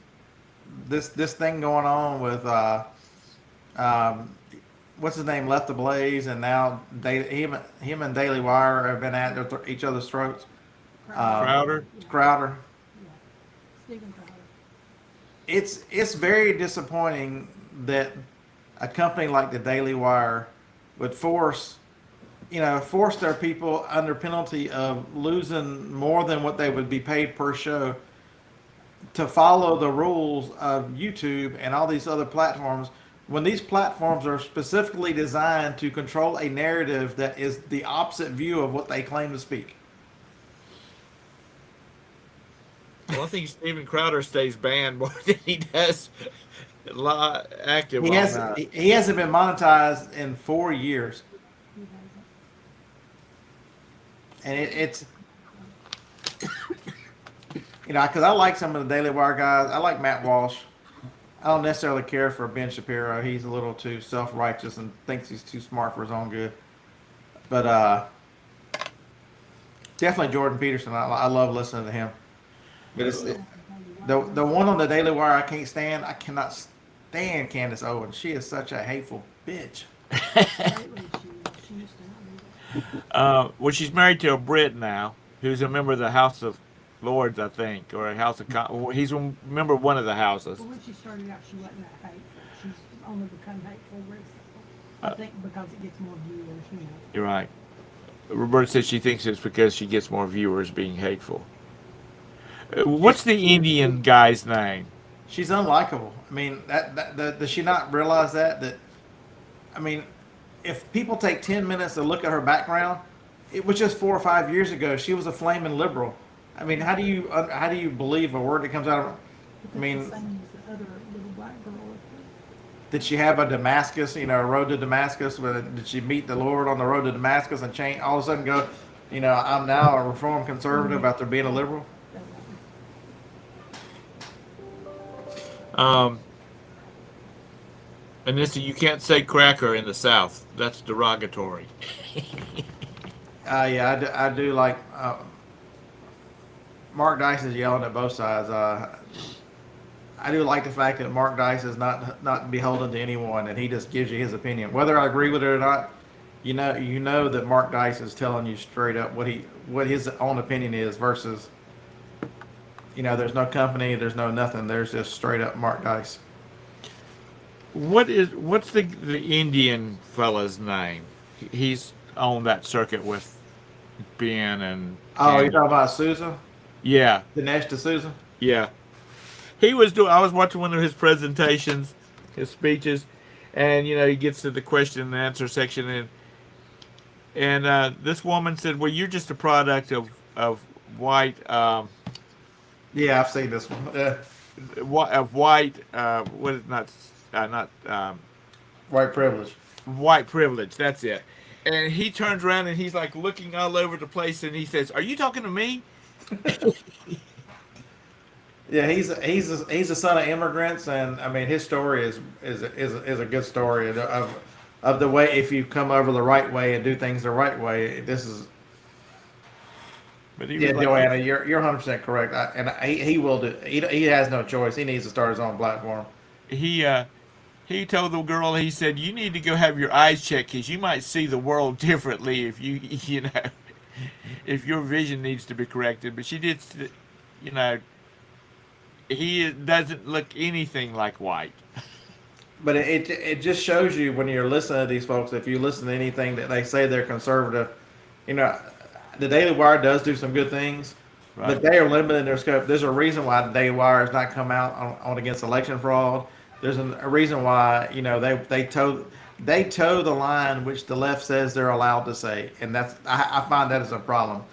thing going on with what's his name, Left the Blaze, and now him and Daily Wire have been at each other's throats. Crowder? Crowder. Stephen Crowder. It's very disappointing that a company like the Daily Wire would force their people under penalty of losing more than what they would be paid per show to follow the rules of YouTube and all these other platforms, when these platforms are specifically designed to control a narrative that is the opposite view of what they claim to speak. Well, I think Steven Crowder stays banned more than he does active. He hasn't been monetized in 4 years. And Because I like some of the Daily Wire guys. I like Matt Walsh. I don't necessarily care for Ben Shapiro. He's a little too self-righteous and thinks he's too smart for his own good. But definitely Jordan Peterson. I love listening to him. But the one on the Daily Wire I can't stand. I cannot stand Candace Owens. She is such a hateful bitch. She used to not do that. Well, she's married to a Brit now, who's a member of the House of Lords, I think, or a House of. Well, he's a member of one of the houses. But when she started out, she wasn't that hateful. She's only become hateful recently. I Uh, think because it gets more viewers, you know. You're right. Roberta said she thinks it's because she gets more viewers being hateful. What's the Indian guy's name? She's unlikable. I mean, does she not realize that? I mean, if people take 10 minutes to look at her background, it was just 4 or 5 years ago. She was a flaming liberal. I mean, how do you believe a word that comes out of? But I mean, that's the same as the other little black girl. did she have a Damascus? A road to Damascus? Did she meet the Lord on the road to Damascus and change? All of a sudden, go, I'm now a reformed conservative after being a liberal. Um, and this you can't say cracker in the South. That's derogatory. Yeah, I do like. Mark Dice is yelling at both sides. I do like the fact that Mark Dice is not beholden to anyone, and he just gives you his opinion, whether I agree with it or not. You know that Mark Dice is telling you straight up what his own opinion is versus. There's no company, there's no nothing. There's just straight up Mark Dice. What's the Indian fella's name? He's on that circuit with Ben and. Oh, you're Candace. talking about Sousa, Yeah, Dinesh D'Souza? yeah. He was doing. I was watching one of his presentations, his speeches, and he gets to the question and answer section, and this woman said, "Well, you're just a product of white Yeah, I've seen this one. Yeah. of white what is not White privilege. white privilege. That's it." And he turns around and he's like looking all over the place, and he says, "Are you talking to me?" Yeah, he's a son of immigrants, and I mean his story is a good story of the way if you come over the right way and do things the right way. This is But he yeah, was like, Joanna, you're 100% correct, he will do. He has no choice. He needs to start his own platform. he uh, he told the girl, he said, "You need to go have your eyes checked because you might see the world differently if you know if your vision needs to be corrected." But she did, you know, he doesn't look anything like white. But it just shows you when you're listening to these folks, if you listen to anything that they say they're conservative, you know, the Daily Wire does do some good things, but Right. they are limited in their scope. There's a reason why the Daily Wire has not come out on against election fraud. There's a reason why they toe the line which the left says they're allowed to say, and I find that as a problem.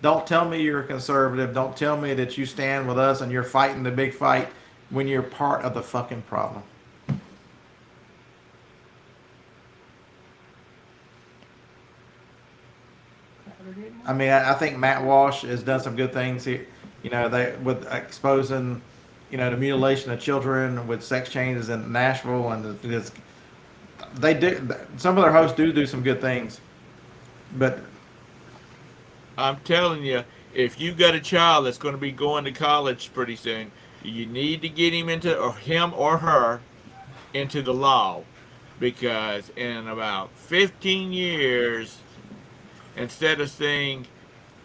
Don't tell me you're a conservative. Don't tell me that you stand with us and you're fighting the big fight when you're part of the fucking problem. I mean, I think Matt Walsh has done some good things here. They with exposing, the mutilation of children with sex changes in Nashville, and they do. Some of their hosts do some good things, but I'm telling you, if you got a child that's going to be going to college pretty soon, you need to get him into, or him or her, into the law, because in about 15 years, instead of saying,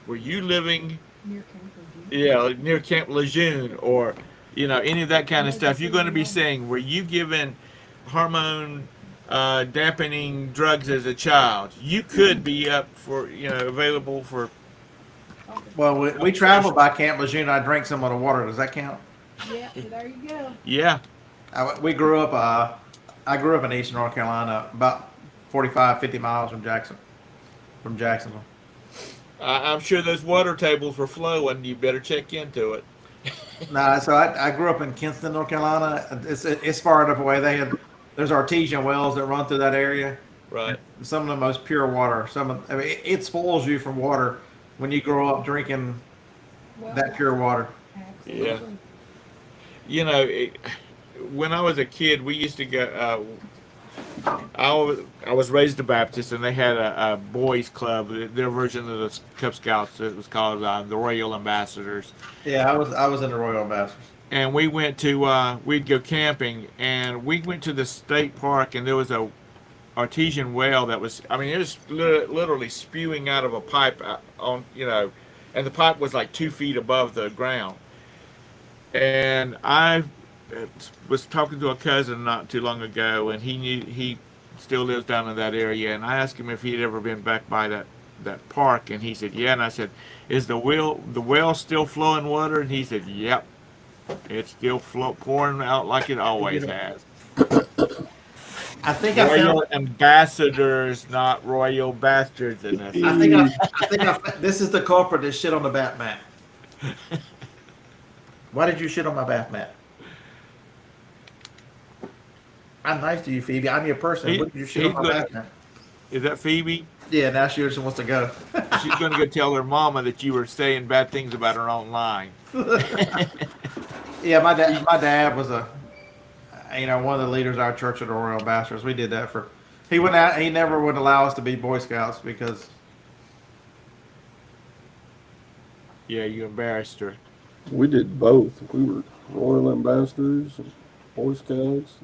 "Were you living, Near Camp near Camp Lejeune," or any of that kind of stuff, you're going to be saying, "Were you given hormone dampening drugs as a child?" You could be up for, available for. well, we traveled by Camp Lejeune. I drank some of the water. Does that count? Yeah, there you go. Yeah, We grew up. I grew up in Eastern North Carolina, about 45, 50 miles from Jacksonville. I'm sure those water tables were flowing. You better check into it. Nah, so I grew up in Kinston, North Carolina. It's far enough away. There's artesian wells that run through that area. Right. Some of the most pure water. I mean, it spoils you from water when you grow up drinking Well, that pure water. Yeah. You know, when I was a kid, we used to go. I was raised a Baptist, and they had a boys' club. Their version of the Cub Scouts. It was called the Royal Ambassadors. Yeah, I was in the Royal Ambassadors. And we went to we'd go camping, and we went to the state park, and there was a artesian well that was. I mean, it was literally spewing out of a pipe on and the pipe was like 2 feet above the ground. And I was talking to a cousin not too long ago, and he still lives down in that area. And I asked him if he'd ever been back by that park, and he said, yeah. And I said, is the well still flowing water? And he said, yep, it's still pouring out like it You always know, has. I think I found. Royal ambassadors, not royal bastards in this. This is the culprit that shit on the bath mat. Why did you shit on my bath mat? I'm nice to you, Phoebe. I'm your person. He- What did you shit on he's my gonna- bath mat? Is that Phoebe? Yeah, now she just wants to go. She's going to go tell her mama that you were saying bad things about her online. Yeah, my dad was one of the leaders of our church of the Royal Ambassadors. We did that for. He went out. He never would allow us to be Boy Scouts because Yeah, you embarrassed her. We did both. We were Royal Ambassadors and Boy Scouts.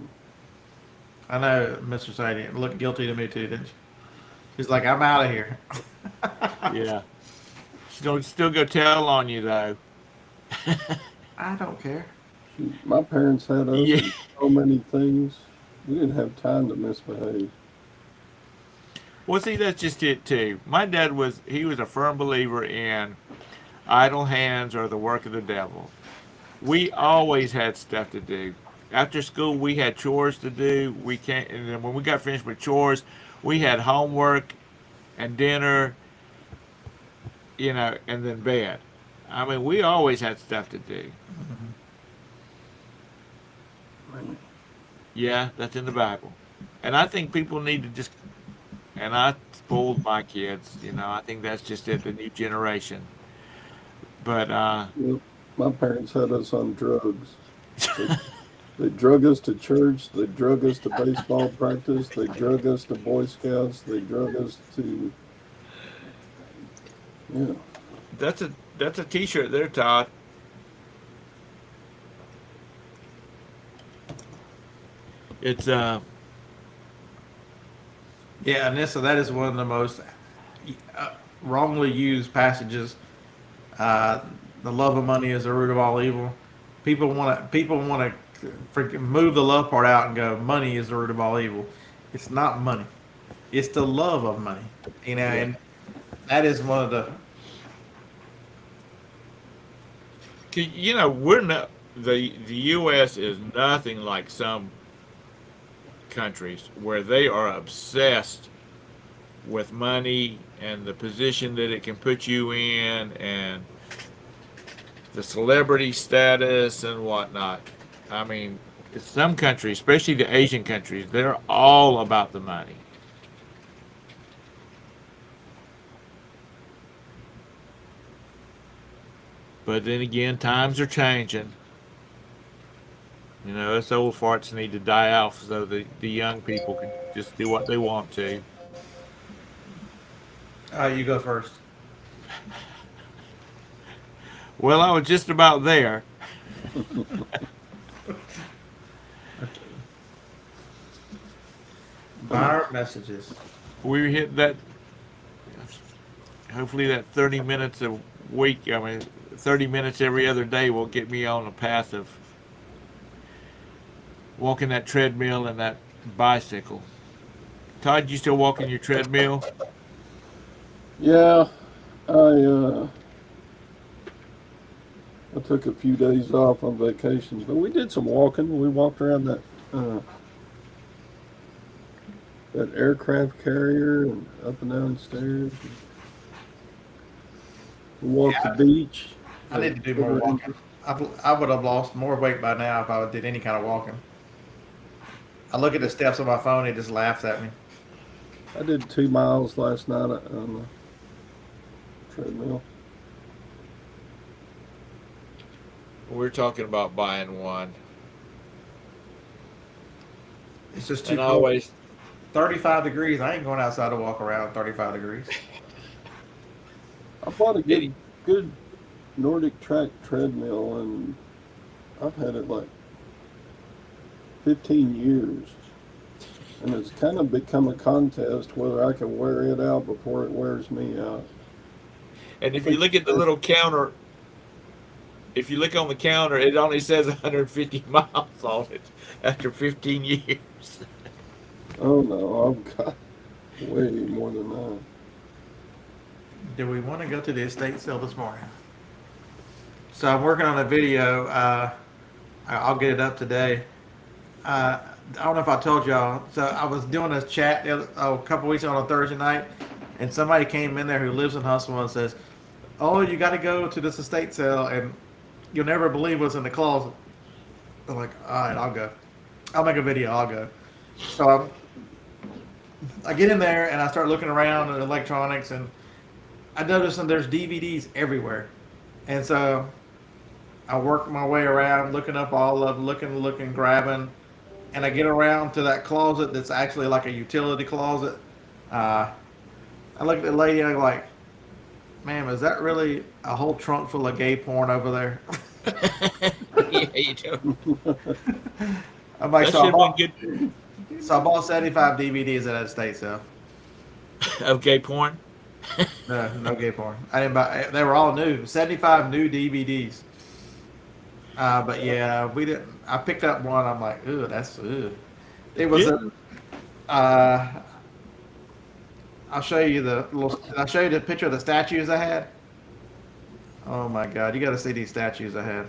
I know Mr. Sadie looked guilty to me too, didn't she? She's like, I'm out of here. Yeah. She's going to still go tell on you, though. I don't care. My parents had us Yeah. in so many things. We didn't have time to misbehave. Well, see, that's just it, too. My dad he was a firm believer in idle hands are the work of the devil. We always had stuff to do. After school, we had chores to do. And then when we got finished with chores, we had homework and dinner, and then bed. I mean, we always had stuff to do. Yeah, that's in the Bible. And I think people need to and I spoiled my kids, I think that's just it, the new generation. But, Yep. My parents had us on drugs. They, they drug us to church. They drug us to baseball practice. They drug us to Boy Scouts. They drug us to, yeah. that's a t-shirt there, Todd. It's, Yeah, and that is one of the most wrongly used passages. The love of money is the root of all evil. People want to move the love part out and go, money is the root of all evil. It's not money. It's the love of money. And that is one of the. we're not, the U.S. is nothing like some countries where they are obsessed with money and the position that it can put you in and the celebrity status and whatnot. I mean, some countries, especially the Asian countries, they're all about the money. But then again, times are changing. Us old farts need to die off so the young people can just do what they want to. You go first. Well, I was just about there. Viral messages. We hit that, hopefully that 30 minutes a week, 30 minutes every other day will get me on a path of walking that treadmill and that bicycle. Todd, you still walking your treadmill? Yeah, I took a few days off on vacation, but we did some walking. We walked around that aircraft carrier and up and down stairs. We walked the beach. I need to do more walking. I would have lost more weight by now if I did any kind of walking. I look at the steps on my phone, it just laughs at me. I did 2 miles last night on the treadmill. We're talking about buying one, It's just too and I cold. always 35 degrees. I ain't going outside to walk around 35 degrees. I bought a did he? good Nordic track treadmill, and I've had it like 15 years. And it's kind of become a contest whether I can wear it out before it wears me out. And I if you think look at the little counter, if you look on the counter, it only says 150 miles on it after 15 years. oh no, I've got way more than that. Do we want to go to the estate sale this morning? So I'm working on a video. I'll get it up today. I don't know if I told y'all. So I was doing a chat a couple weeks ago on a Thursday night, and somebody came in there who lives in Huntsville and says, "Oh, you got to go to this estate sale, and you'll never believe what's in the closet." I'm like, "All right, I'll go. I'll make a video. I'll go." So I get in there and I start looking around at electronics, and I notice that there's DVDs everywhere, and so I work my way around, looking up all of them, looking, grabbing, and I get around to that closet that's actually like a utility closet. Uh, I look at the lady and I'm like, "Ma'am, is that really a whole trunk full of gay porn over there?" Yeah, you do. I'm like, That "So should I have been bought, good. so I bought 75 DVDs at that estate sale. Okay, porn. No, no gay porn. I didn't buy. They were all new. 75 new DVDs. But yeah, we didn't. I picked up one. I'm like, ooh, that's ooh. It was a. Uh, I'll show you the little. I'll show you the picture of the statues I had. Oh my God, you got to see these statues I had.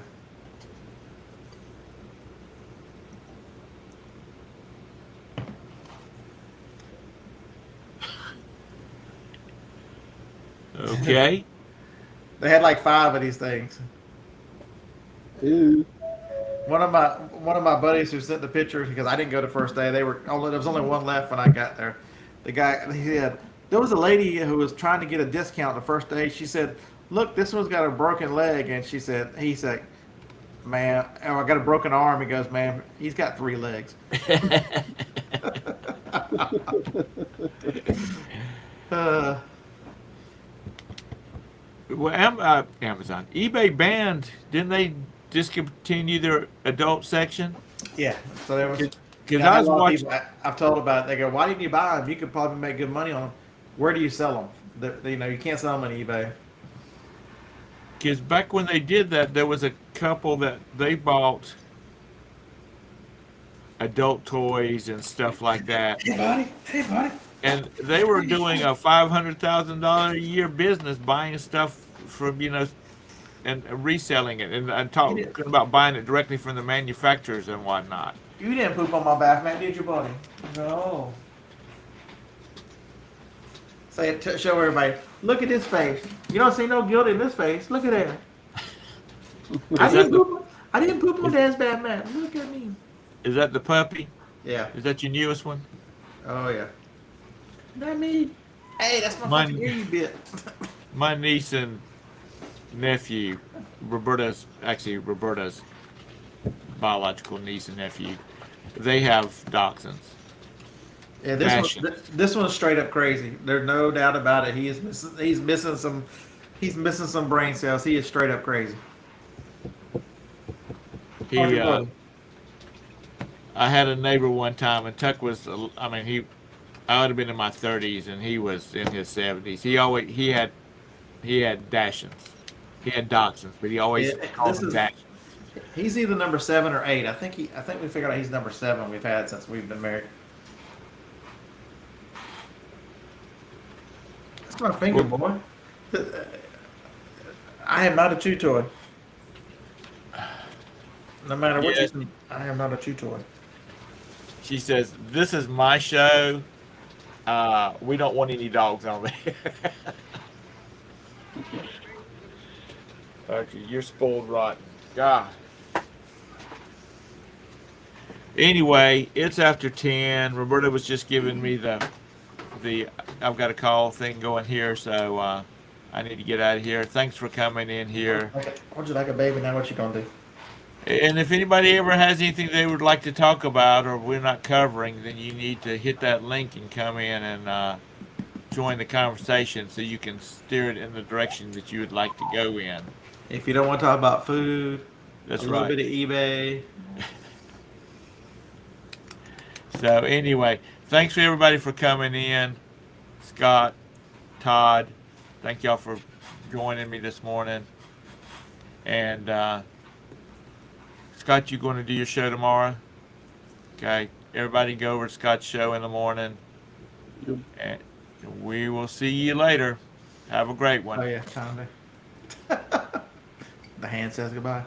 Okay. They had like 5 of these things. Ew. One of my buddies who sent the pictures because I didn't go the first day. There was only one left when I got there. The guy he said there was a lady who was trying to get a discount the first day. She said, "Look, this one's got a broken leg," and he said, "Man, oh, I got a broken arm." He goes, "Man, he's got 3 legs." uh, Well, Amazon, eBay banned. Didn't they discontinue their adult section? yeah. So there was. Because Yeah, I I had a was lot of watching. people I've told about it. They go, "Why didn't you buy them? You could probably make good money on them. Where do you sell them? You can't sell them on eBay." Because back when they did that, there was a couple that they bought adult toys and stuff like that, Hey, buddy. Hey, buddy. and they were doing a $500,000 a year business buying stuff from and reselling it, and talking about buying it directly from the manufacturers and whatnot. You didn't poop on my back, man, did you, buddy? No. Say it. Show everybody. Look at this face. You don't see no guilt in this face. Look at that. I Is that didn't the poop. I didn't poop on Dad's bad man. Look at me. is that the puppy? Yeah. Is that your newest one? Oh yeah. That me. Hey, that's my Mine- fucking ear you bit. My niece and nephew, Roberta's biological niece and nephew, they have dachshunds. Yeah, Dashing. this one's straight up crazy. There's no doubt about it. He's missing some brain cells. He is straight up crazy. He, How's your buddy? I had a neighbor one time, and Tuck was, I would have been in my 30s, and he was in his 70s. He had dachshunds. He had dachshunds, but he always Yeah, called this them is- dachshunds. He's either number 7 or 8. I think we figured out he's number 7 we've had since we've been married. That's my finger, boy. I am not a chew toy. No matter what Yes. you say, I am not a chew toy. She says, "This is my show. We don't want any dogs on there." Okay, you're spoiled rotten. God. Anyway, it's after 10. Roberta was just giving me the I've got a call thing going here, so I need to get out of here. Thanks for coming in here. Okay. Would you like a baby now? What you gonna do? And if anybody ever has anything they would like to talk about or we're not covering, then you need to hit that link and come in and join the conversation so you can steer it in the direction that you would like to go in. If you don't want to talk about food, a That's little right. bit of eBay. So anyway, thanks for everybody for coming in. Scott, Todd, thank y'all for joining me this morning. And Scott, you going to do your show tomorrow? Okay. Everybody go over to Scott's show in the morning. Yep. And we will see you later. Have a great Oh one. yeah, time to. The hand says goodbye.